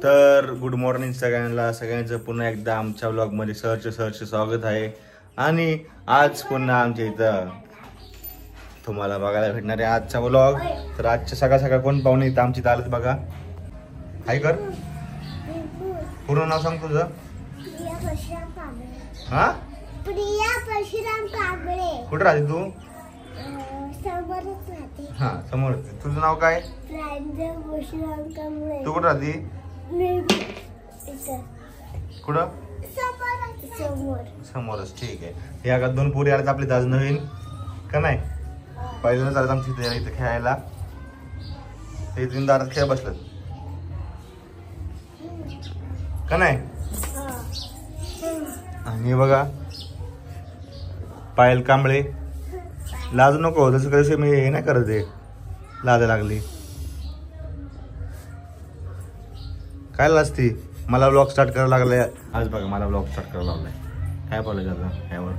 तर good morning सगळ्यांचं पुन्हा एकदा आमच्या व्लॉग मध्ये सहर्ष स्वागत आहे। आणि आज पुन्हा आमच्या इथं तुम्हाला बघायला भेटणार आहे आजचा व्लॉग। तर आजच्या सकाळ कोण पाहुणे इथं आमची चालत बघा। हाय कर, पूर्ण नाव सांग तुझं। हा, प्रिया परशुराम कांबळे। कुठं राहते तू? समोरच राहते। हा, समोर। तुझं नाव काय? प्रांजल परशुराम कांबळे। तू कुठं राहते? कुठं? समोरच। ठीक आहे। या दोन पोरी आल्यात आपली ताज नवीन का नाही? पहिल्यांदाच आल्यात आमच्या इथे खेळायला। ते तीन दारात खेळ बसलं का नाही? आणि बघा पायल कांबळे, लाजू नको जसं कसं मी हे नाही करत आहे, लाज लागली काय लाजती? मला व्लॉग स्टार्ट करायला लागलाय आज। बघा मला व्लॉग स्टार्ट करायला लागलाय। काय बोलायचं आता यावर?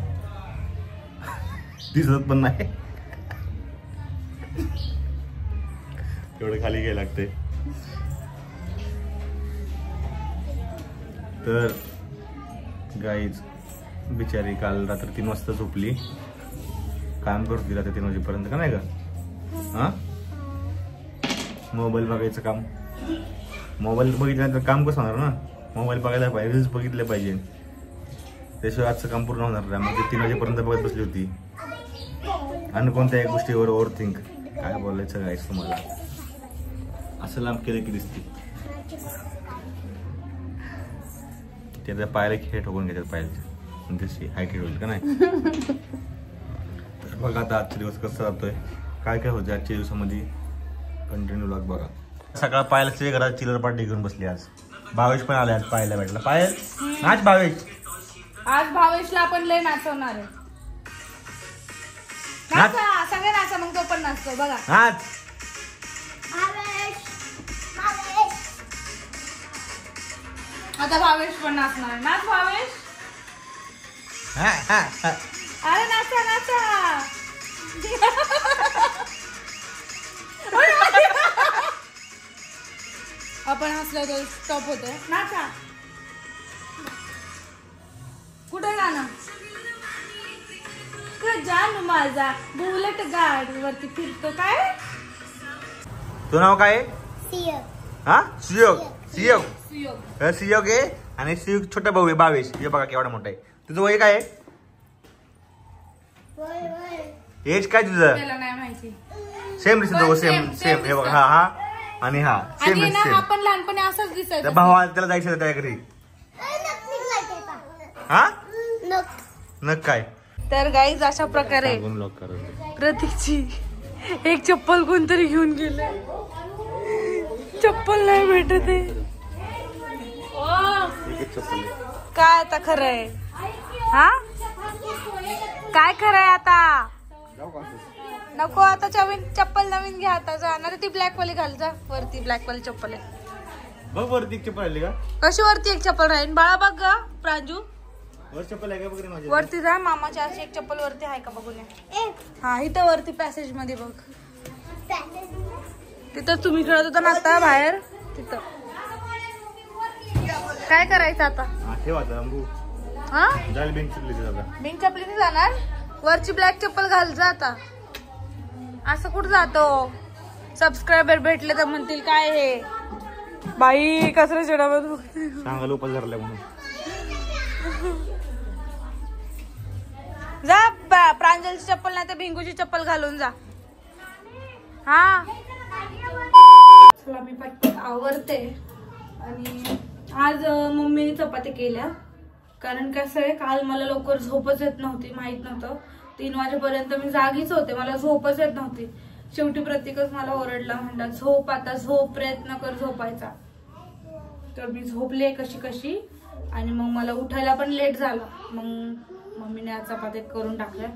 दिसत पण नाही एवढं खाली घ्यायला लागते। तर गाईज बिचारी काल रात्री 3 वाजता झोपली, काम करते रात्री 3 वाजेपर्यंत का नाही का? हा, मोबाईल बघायचं काम। मोबाईल बघितल्यानंतर काम कसं होणार ना? मोबाईल बघायला पाहिजे, रील्स बघितले पाहिजे, त्याशिवाय आजचं काम पूर्ण होणार नाही। मग 3 वाजेपर्यंत बघत बसली होती आणि कोणत्याही गोष्टीवर ओव्हर थिंक। काय बोलायचं गाईस तुम्हाला? असं लांब केलं की दिसते त्याचा पायाला खेळ ठोकून घेतात पायाचे, जशी हायटेड होईल का नाही? तर बघा आता आजचा दिवस कसा जातोय, काय होतं आजच्या दिवसामध्ये कंटिन्यू व्लॉग बघा। सकाळ पायलच्या घरात चिलर पार्टी घेऊन बसली आज। भावेश पण आले आज पाहायला भेटला। पायल नाच भावेश, आज भावेशला आपण लय नाचवणार आहे। नाचा सगळे नाचा, मग तो पण नाचतो बघा। नाच आता भावेश पण नाचणार। नाच भावेश, अरे नाचा नाचा। आपण हसलो तर स्टॉप होतोय। नाचा। कुठे जाणं? जानू माझा बुलेट गाडीवरती फिरतो काय? तुझं नाव काय? हा, सुयोग। सुयोग सुयोग आहे आणि सुयोग छोटा भाऊ आहे भावेश। हे बघा केवढा मोठा आहे। तुझं वय काय आहे? एज काय तुझं? त्याला नाही माहिती। सेम दिसतो, सेम हे बघा। हा आणि हा सेम सेम। आपण लहानपणी असंच दिसायचं। भावा त्याला जायचं त्या घरी। हा, नक काय? तर गाईज अशा प्रकारे प्रतीकची एक चप्पल कोणतरी घेऊन गेले, चप्पल नाही भेटत आहे। काय आता खरं आहे? हा, काय खरं आहे आता? नको आता चप्पल नवीन घ्या आता। जा ना, ती ब्लॅक वाली घाल जा। वरती ब्लॅक वाली चप्पल आहे बघ। वरती एक चप्पल आली का? कशी वरती एक चप्पल राहील बाळा? बघ ग प्रांजू, वर चप्पल आहे का बघ रे माझी? वरती जा, मामाच्या अशी एक चप्पल वरती आहे का बघून ये। हा, इथं वरती पॅसेज मध्ये बघ, तिथं तुम्ही खेळत होता ना आता बाहेर तिथं। काय करायचं आता? ठेव आता अंबू। हा, बिंग चपलीने जाणार? वरची ब्लॅक चप्पल घाल जा आता। असं कुठं जातो? सबस्क्रायबर भेटले तर म्हणतील काय हे बाई कसं चिडावत सांगायला उपास धरलाय म्हणून। जा प्रांजलची चप्पल नाही तर भिंगूची चप्पल घालून जा। हा, चला मी पटपट आवरते। आणि आज मम्मीने चपाती केल्या, कारण कसं आहे काल मला लवकर झोपच येत नव्हती, माहित नव्हतं। 3 वाजेपर्यंत मी जागीच होते, मला झोपच येत नव्हती। शेवटी प्रतीकच मला ओरडला, म्हणला झोप आता, झोप, प्रयत्न कर झोपायचा। तर मी झोपले कशी आणि मग मला उठायला पण लेट झाला। मग मम्मीने आज चपात्या करून टाकल्या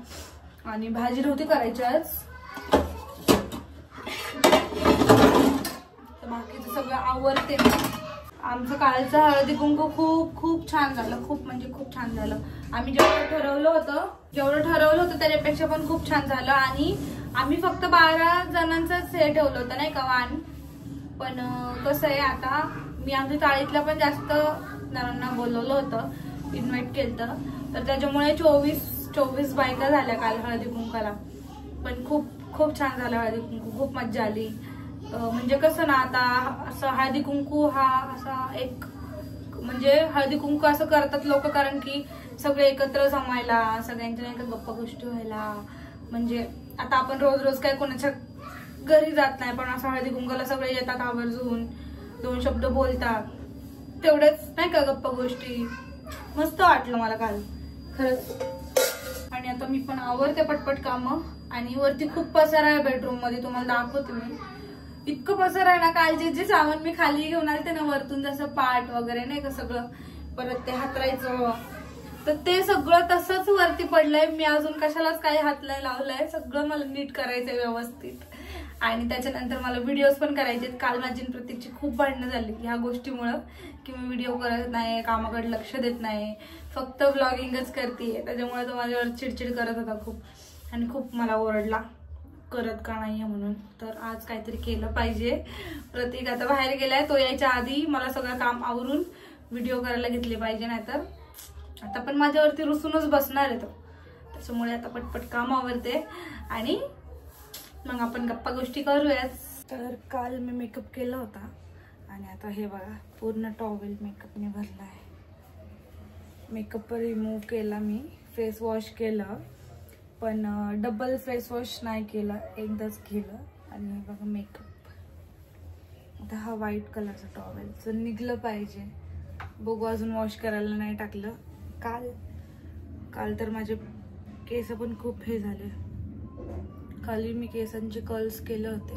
आणि भाजी नव्हती करायची आज, तर बाकीचं सगळं आवरते। आमचं कालचं हळदी कुंकू खूप छान झालं, खूप म्हणजे खूप छान झालं। आम्ही जेवढं ठरवलं होतं त्याच्यापेक्षा पण खूप छान झालं। आणि आम्ही फक्त 12 जणांचाच हे ठेवलं होतं नाही का वाण, पण कसं आहे आता मी आमच्या चाळीतल्या पण जास्त जणांना बोलवलं होतं, इन्व्हाइट केलं, तर त्याच्यामुळे 24 बायका झाल्या काल हळदी कुंकाला. पण खूप छान झालं हळदी कुंकू, खूप मज्जा आली. म्हणजे कसं ना, आता असं हळदी कुंकू हा असा एक म्हणजे हळदी कुंकू असं करतात लोक, कारण की सगळे एकत्र जमायला, सगळ्यांच्या नाही का गप्पा गोष्टी व्हायला. म्हणजे आता आपण रोज काय कोणाच्या घरी जात नाही, पण असं हळदी कुंकाला सगळे येतात आवर्जून, 2 शब्द बोलतात, तेवढेच नाही का गप्पा गोष्टी. मस्त वाटलं मला काल खरंच. आणि आता मी पण आवरते पटपट कामं. आणि वरती खूप पसारा आहे बेडरूम मध्ये, तुम्हाला दाखवते मी. इतकं पसारा आहे ना, कालचे जे सामान मी खाली घेऊन आले ते ना वरतून, जसं पाट वगैरे नाही का सगळं, परत ते हातरायचं, तर ते सगळं तसंच वरती पडलंय. मी अजून कशालाच काही हात नाही लावलाय, सगळं मला नीट करायचंय व्यवस्थित. आणि त्याच्यानंतर मला व्हिडिओज पण करायचे. काल माझी प्रत्येकची खूप भांडणं झाली ह्या गोष्टीमुळं, की मी व्हिडिओ करत नाही, कामाकडे लक्ष देत नाही, फक्त व्लॉगिंगच करते. त्याच्यामुळे तो माझ्यावर चिडचिड करत होता खूप, आणि खूप मला ओरडला करत का नाहीये म्हणून. तर आज काहीतरी केलं पाहिजे. प्रतीक आता बाहेर गेलाय, तो यायच्या आधी मला सगळं काम आवरून व्हिडिओ करायला घेतले पाहिजे, नाहीतर आता पण माझ्यावरती रुसूनच बसणार आहे तो. त्याच्यामुळे आता पटपट काम आवरते आणि मग आपण गप्पा गोष्टी करूयाच. तर काल मी मेकअप केला होता आणि आता हे बघा पूर्ण टॉवेल मेकअपने भरलाय. मेकअप रिमूव्ह केला मी, फेस वॉश केलं, पण डबल फेस वॉश नाही केला, एकदाच केलं. आणि बघा मेकअप, आता हा व्हाईट कलरचा टॉवेल जर निघलं पाहिजे, बघू अजून वॉश करायला नाही टाकलं. काल तर माझे केस पण खूप हे झाले. खाली मी केसांचे कर्ल्स केले होते,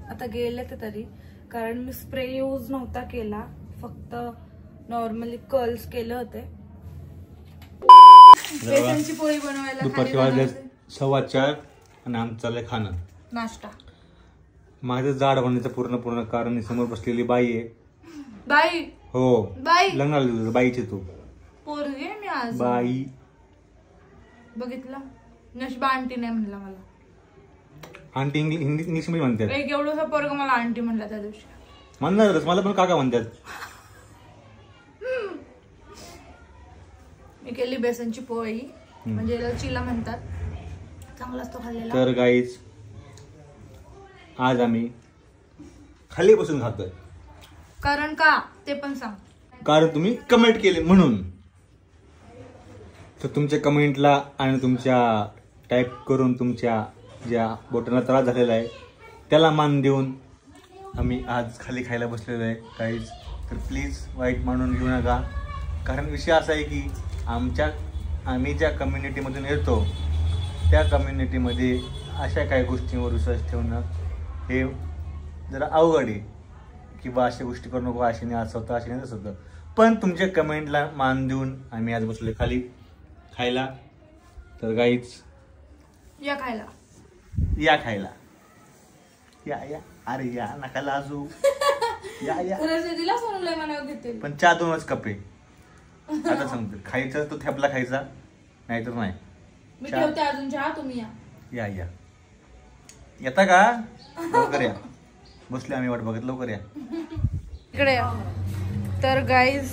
आता गेले ते तरी, कारण मी स्प्रे यूज नव्हता केला, फक्त नॉर्मली कर्ल्स केले होते. बेसनची पोळी बनवायला दुपारचे वाजले 4:15 आणि आमचं चाललंय खाणं नाश्ता. माझं जाड होण्याचं पूर्ण कारण समोर बसलेली बाई आहे. बाई? हो, बाई लग्नाला बाईचे तू पोरगी आहे मी आज. बाई बघितलं, नशिबा आंटी नाही म्हणला मला. आंटी इंग्लिश मध्ये म्हणतात. एक एवढंसा पोरग मला आंटी म्हणला त्या दिवशी. म्हणणारच, मला पण काका म्हणतात. मी केली बेसनची पोळी, म्हणजे लचीला म्हणतात, चांगला असतो खाल्लेला. तर गाईज आज आम्ही खाली बसून खातोय. कारण का ते पण सांग. कारण तुम्ही कमेंट केले म्हणून. तर तुमच्या कमेंटला आणि तुमच्या टाईप करून तुमच्या ज्या बोटांना त्रास झालेला आहे त्याला मान देऊन आम्ही आज खाली खायला बसलेलो आहे गाईज. तर प्लीज वाईट मानून घेऊ नका, कारण विषय असा आहे की आम्ही ज्या कम्युनिटीमधून येतो त्या कम्युनिटीमध्ये अशा काही गोष्टींवर विश्वास ठेवणं हे जरा अवघड आहे. किंवा अशा गोष्टी करू नको, अशी नाही असं होतं, अशी नाही तसं होतं. पण तुमच्या कमेंटला मान देऊन आम्ही आज बसलो खाली खायला. तर गाईज या खायला, या खायला, या या, अरे या नका लाजू, या या. दिला सोनूला म्हणावं घेते, पण चहा 2च कप आहे. आता सांगतो, खायचं तो थेपला खायचा, नाहीतर नाही. मी ठेवते अजून चहा, तुम्ही या. या या, येता का? लवकर या, बसले आम्ही वाट बघत, लवकर या इकडे या. तर गाईज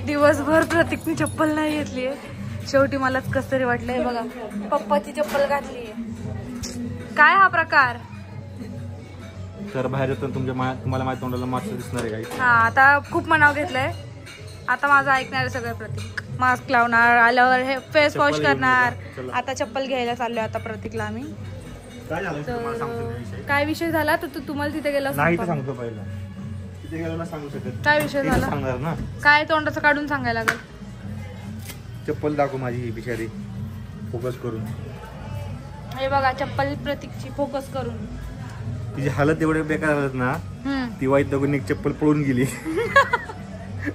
दिवसभर प्रतीकनी चप्पल नाही घेतलीये, शेवटी मलाच कसं तरी वाटलंय. बघा पप्पाची चप्पल घातलीये, काय हा प्रकार. तर बाहेर येतो तुम्हाला माझ्या तोंडाला मास्क दिसणार आहे गाईज. हा, आता खूप मनाव घेतलंय, आता माझं ऐकणार आहे सगळं. प्रतीक मास्क लावणार, आल्यावर हे फेस वॉश करणार. आता चप्पल घ्यायला चाललोय आता प्रतीकला आम्ही. काय झालं तुम्हाला सांगतो. काय विषय झाला तर तुम्हाला तिथे गेला नाही तर सांगतो पहिला, तिथे गेलो ना सांगू शकत. काय विषय झाला सांगणार ना, काय तोंडाचं काढून सांगायला लागेल. चप्पल दाखव माझी ही बिचारी, फोकस करून. हे बघा चप्पल प्रतीकची, फोकस करून. तिची हालत एवढी बेकार झालं ना, ती वाईट बघून एक चप्पल पळून गेली.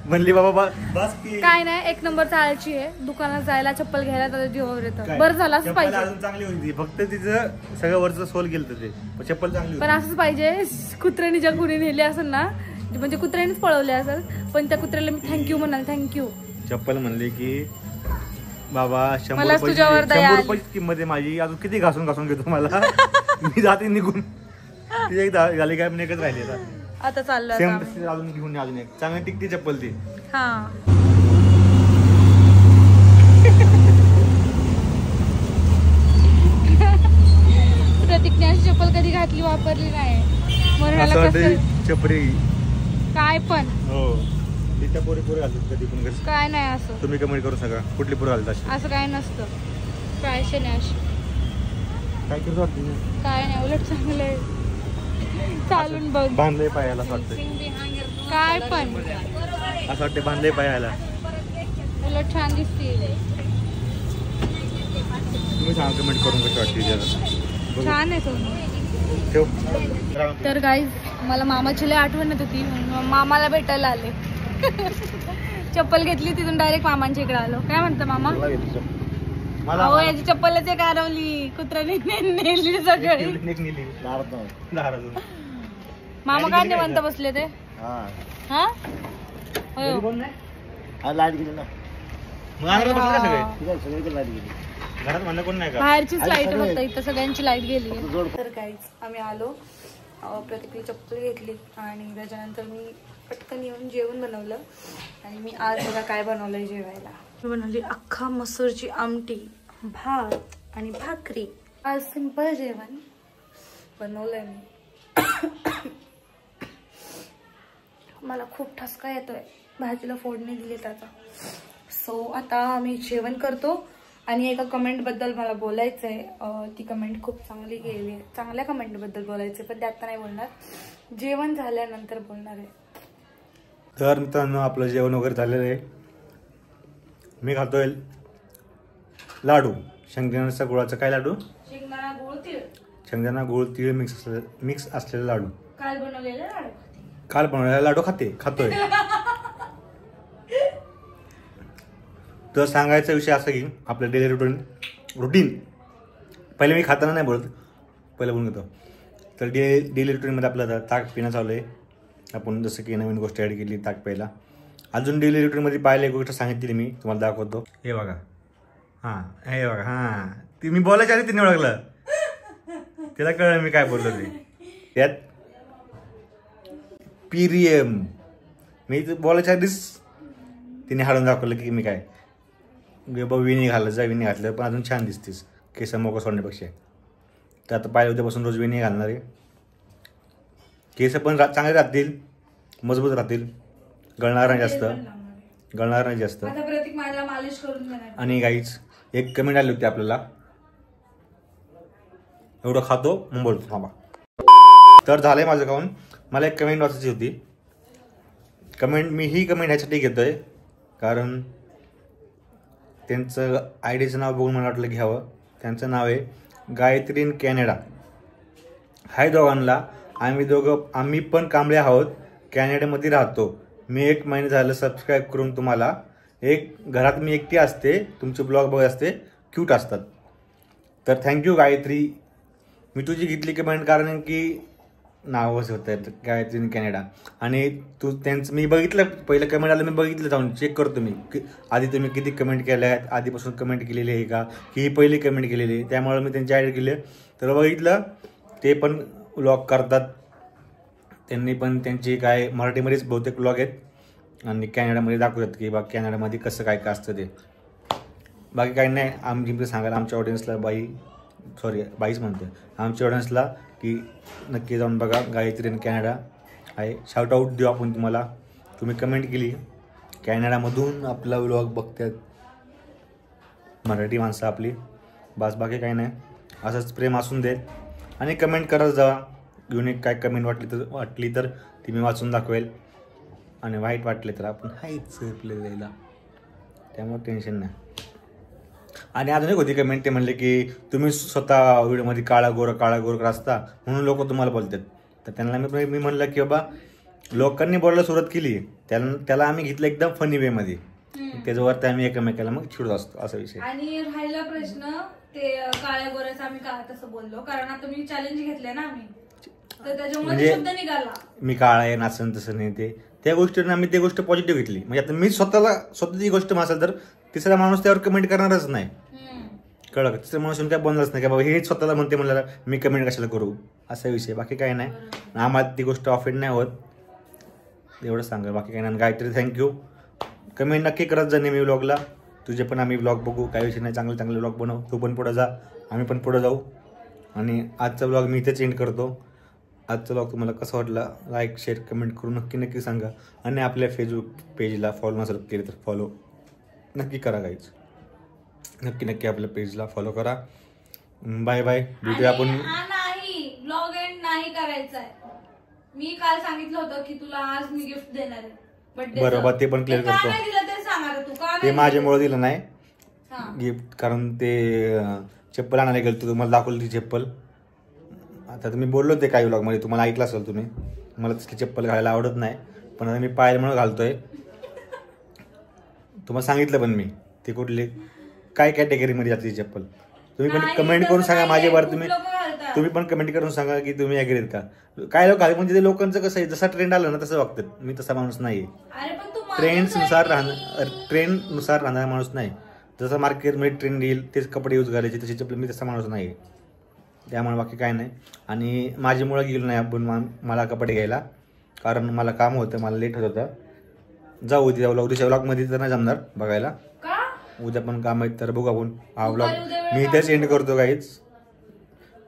म्हणली बाबा बस की. काय नाही, 1 नंबर चालायची आहे. दुकानात जायला चप्पल घ्यायला तर जीवावर येतं. बरं झालं, असंच पाहिजे. अजून चांगली होती, फक्त तिचं सगळं वरचं सोल गेलं ते, चप्पल चांगली. पण असंच पाहिजे. कुत्र्याने ज्या कुणी नेली असेल ना, म्हणजे कुत्र्यानेच पळवले असेल, पण त्या कुत्र्याला मी थँक्यू म्हणाल. थँक्यू. चप्पल म्हणले की बाबा 100 रुपये किंमत आहे माझी, अजून किती घासून घेतो मला. मी जाते निघून. ती एक झाली काय, पण एकच राहिली आता. आता चाललो सेम आता तशी अजून घेऊन ये, अजून एक चांगली टिकती चप्पल ती. हा प्रतीकने चप्पल कधी घातली वापरली नाही म्हणून असं याला वाटतं कसं चपरी. काय पण हो तिच्या पोरी घालतात कधी पण कसं. काय नाही असं तुम्ही कमेंट करू सगळं कुठली पोरं घालतात अशी. असं काय नसतं. फॅशन आहे अशी. काय करतो वाटतं काय नाही उलट चांगलं आहे. चालून बघ बांधलंय पायाला असं वाटतंय. काय पण असं वाटतं बांधलंय पायाला. उलट छान दिसते. तुम्ही सांगा कमेंट करून कशी वाटते त्याला. छान आहे सोनू. ठेव. तर गाईज मला मामाची लय आठवण येत होती म्हणून मामाला भेटायला आले. चप्पल घेतली तिथून डायरेक्ट मामांच्या इकडे आलो. काय म्हणतं मामा? मला अहो याची चप्पलच एक हरवली कुत्र्याने नेली सगळी. मामा काय निवांत बसले ते. हा लाईट गेली ना घरात म्हणलं कोण नाही का. बाहेरचीच लाईट फक्त इथं सगळ्यांची लाईट गेली. तर काहीच आम्ही आलो. प्रत्येकाने चप्पल घेतली आणि त्याच्यानंतर मी पटकन येऊन जेवण बनवलं. आणि मी आज बघा काय बनवलंय जेवायला. मी बनवली अख्खा मसूरची आमटी, भात आणि भाकरी. आज सिंपल जेवण बनवलंय मी. मला खूप ठसका येतोय. भाजीला फोडणी दिली त्याचा. सो आता मी जेवण करतो. आणि एका कमेंट बद्दल मला बोलायचं आहे. ती कमेंट खूप चांगली गेली. चांगल्या कमेंट बद्दल बोलायचं पण ते आता नाही बोलणार. जेवण झाल्यानंतर बोलणार आहे. तर मित्रांनो आपलं जेवण वगैरे झालेलं आहे. मी खातोय लाडू. शेंगदाण्याचा गुळाचा. काय लाडू? शेंगदाणा गुळ तीळ. शेंगदाणा गुळ तीळ मिक्स असलेला लाडू. काल बनवलेला लाडू. काल बनवलेला लाडू खातोय. तर सांगायचा विषय असा की आपलं डेली रुटीन पहिले मी खाताना नाही बोलत, पहिले बोलून घेतो. तर डेली रुटीनमध्ये आपलं ताक पिणं चालू आहे. आपण जसं की नवीन गोष्ट ॲड केली ताक प्यायला. अजून डेली रुटीनमध्ये पाहिलं एक गोष्ट सांगितली मी तुम्हाला दाखवतो. हे बघा. हां हे बघा. हां ती मी बोलायच्या आधी तिने ओळखलं. तिला कळलं मी काय बोललो ते. त्यात पीरियम मी बोलायच्या आधीच तिने हाडून दाखवलं की मी काय विणी विणी घातलं पण अजून छान दिसतेस केस मोकळं सोडण्यापेक्षा. तर आता पाहिलं उद्यापासून रोज विणी घालणार आहे. केस पण चांगले राहतील, मजबूत राहतील, गळणार नाही जास्त. आणि गाईच एक कमेंट आली होती आपल्याला. एवढं खातो मग बोलतो थांबा. तर झालंय माझं खाऊन. मला एक कमेंट वाचायची होती. मी ही कमेंट ह्यासाठी घेतोय कारण त्यांचं आयडीचं नाव बघून मला वाटलं घ्यावं. त्यांचं नाव आहे गायत्री इन कॅनडा. हाय दोघांना. आम्ही पण कांबळे आहोत. कॅनडामध्ये राहतो. मी 1 महिना झालं सबस्क्राईब करून तुम्हाला. घरात मी एकटी असते. तुमचे ब्लॉग बघत असते. क्यूट असतात. तर थँक्यू गायत्री. मी तुझी घेतली कमेंट कारण की नावच होतं गायत्री इन कॅनडा. आणि त्यांचं मी बघितलं पहिलं कमेंट आलं. मी बघितलं जाऊन चेक करतो मी आधी तुम्ही किती कमेंट केल्या आहेत, आधीपासून कमेंट केलेली आहे का, की ही पहिली कमेंट केलेली आहे. त्यामुळे मी त्यांची ॲड केली. तर बघितलं ते पण व्लॉग करतात. त्यांनी पण त्यांची काय मराठीमध्येच बहुतेक व्लॉग आहेत आणि कॅनडामध्ये दाखवतात की बा कॅनडामध्ये कसं काय काय असतं ते. बाकी काही नाही. आमची सांगायला आमच्या ऑडियन्सला बाईच म्हणते आमच्या ऑडियन्सला की नक्की जाऊन बघा. गायत्री इन कॅनडा आहे. शाउट आऊट देऊ आपण तुम्हाला. तुम्ही कमेंट केली. कॅनडामधून आपला व्लॉग बघतात मराठी माणसं आपली. बस बाकी काही नाही. असंच प्रेम असून दे आणि कमेंट करत जा. युनिक काय कमेंट वाटली तर ती मी वाचून दाखवेल. आणि वाईट वाटले तर आपण हायच प्ले द्यायला. त्यामुळे टेन्शन नाही. आणि अजून एक होती कमेंट. ते म्हणले की तुम्ही स्वतः व्हिडिओमध्ये काळा गोर असता म्हणून लोक तुम्हाला बोलतात. तर त्यांना मी म्हणलं की बाबा लोकांनी बोलायला सुरुवात केली त्याला आम्ही घेतलं एकदम फनी वेमध्ये. त्याच्यावरती आम्ही एकमेकाला मग चिडत असतो असा विषय. आणि राहिला प्रश्न ते काळ्या गोऱ्याचा आम्ही का तसं बोललो कारण आता मी चॅलेंज घेतलंय ना आम्ही. तर त्याच्यामुळे शब्द निघाला मी काळा आहे नाचन तसं नाही ते. त्या गोष्टीने आम्ही ती गोष्ट पॉझिटिव्ह घेतली. म्हणजे आता मी स्वतः ती गोष्ट असेल तर तिसरा माणूस त्यावर कमेंट करणारच नाही. कळलं. तिसरा माणूस काय बोलणारच नाही की बाबा हे स्वतःला म्हणते म्हणलं मी कमेंट कशाला करू असा विषय. बाकी काही नाही. आम्हाला ती गोष्ट ऑफेंड नाही होत. एवढं सांगा, बाकी काही नाही. गायत्री थँक्यू. कमेंट नक्की करत जा नेहमी व्लॉगला. तुझे पण आम्ही व्लॉग बघू, काही विषय नाही. चांगले चांगले व्लॉग बनव. तू पण पुढं जा, आम्ही पण पुढं जाऊ. आणि आजचा व्लॉग मी इथेच एंड करतो. आजचा व्लॉग तुम्हाला कसं वाटला लाईक शेअर कमेंट करून नक्की सांगा. आणि आपल्या फेसबुक पेजला फॉलो नसेल केले तर फॉलो नक्की करा गाईज. नक्की आपल्या पेजला फॉलो करा. Bye bye. भेटूया आपण. नाही ब्लॉग एंड नाही करायचा आहे. मी काल सांगितलं होतं की तुला आज मी गिफ्ट देणार आहे बर्थडे. बरोबर, ते पण क्लिअर करतो. काय दिलं ते सांग आता तू. का ते माझ्यामुळे दिलं नाही गिफ्ट, कारण ते चप्पल आणायला गेलो, तुम्हाला दाखवली ती चप्पल. आता तुम्ही बोललो ते काही व्लॉगमध्ये, तुम्हाला ऐकलं असेल तुम्ही. मला तसली चप्पल घालायला आवडत नाही, पण आता मी पाहिल्यामुळे घालतोय. तुम्हाला सांगितलं पण मी ती कुठली काय कॅटेगरीमध्ये जाते ती चप्पल. तुम्ही पण कमेंट करून सांगा माझ्यावर. तुम्ही पण कमेंट करून सांगा की तुम्ही ॲग्रीत का. काय लोक घाल म्हणजे ते लोकांचं कसं आहे, जसा ट्रेंड आला ना तसं वागतात. मी तसा माणूस नाही. ट्रेंडनुसार राहणारा माणूस नाही. जसं मार्केटमध्ये ट्रेंड येईल तेच कपडे यूज करायचे, तशी चप्पल. मी तसा माणूस नाही. त्यामुळे बाकी काय नाही. आणि माझ्यामुळं गेलो नाही आपण मला कपडे घ्यायला, कारण मला काम होतं, मला लेट होत होतं. जाऊ उद्याच्या व्लॉगमध्ये तर नाही जमणार बघायला. उद्या पण काम आहेत तर बघू आपण. हा व्लॉग मी इथेच एंड करतो गाईज.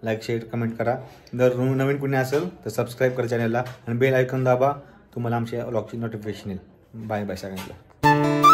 लाईक शेअर कमेंट करा. जर नवीन कुणी असेल तर सबस्क्राईब करा चॅनलला आणि बेल आयकॉन दाबा. तुम्हाला आमच्या व्लॉगची नोटिफिकेशन येईल. बाय बाय सगळ्यांना.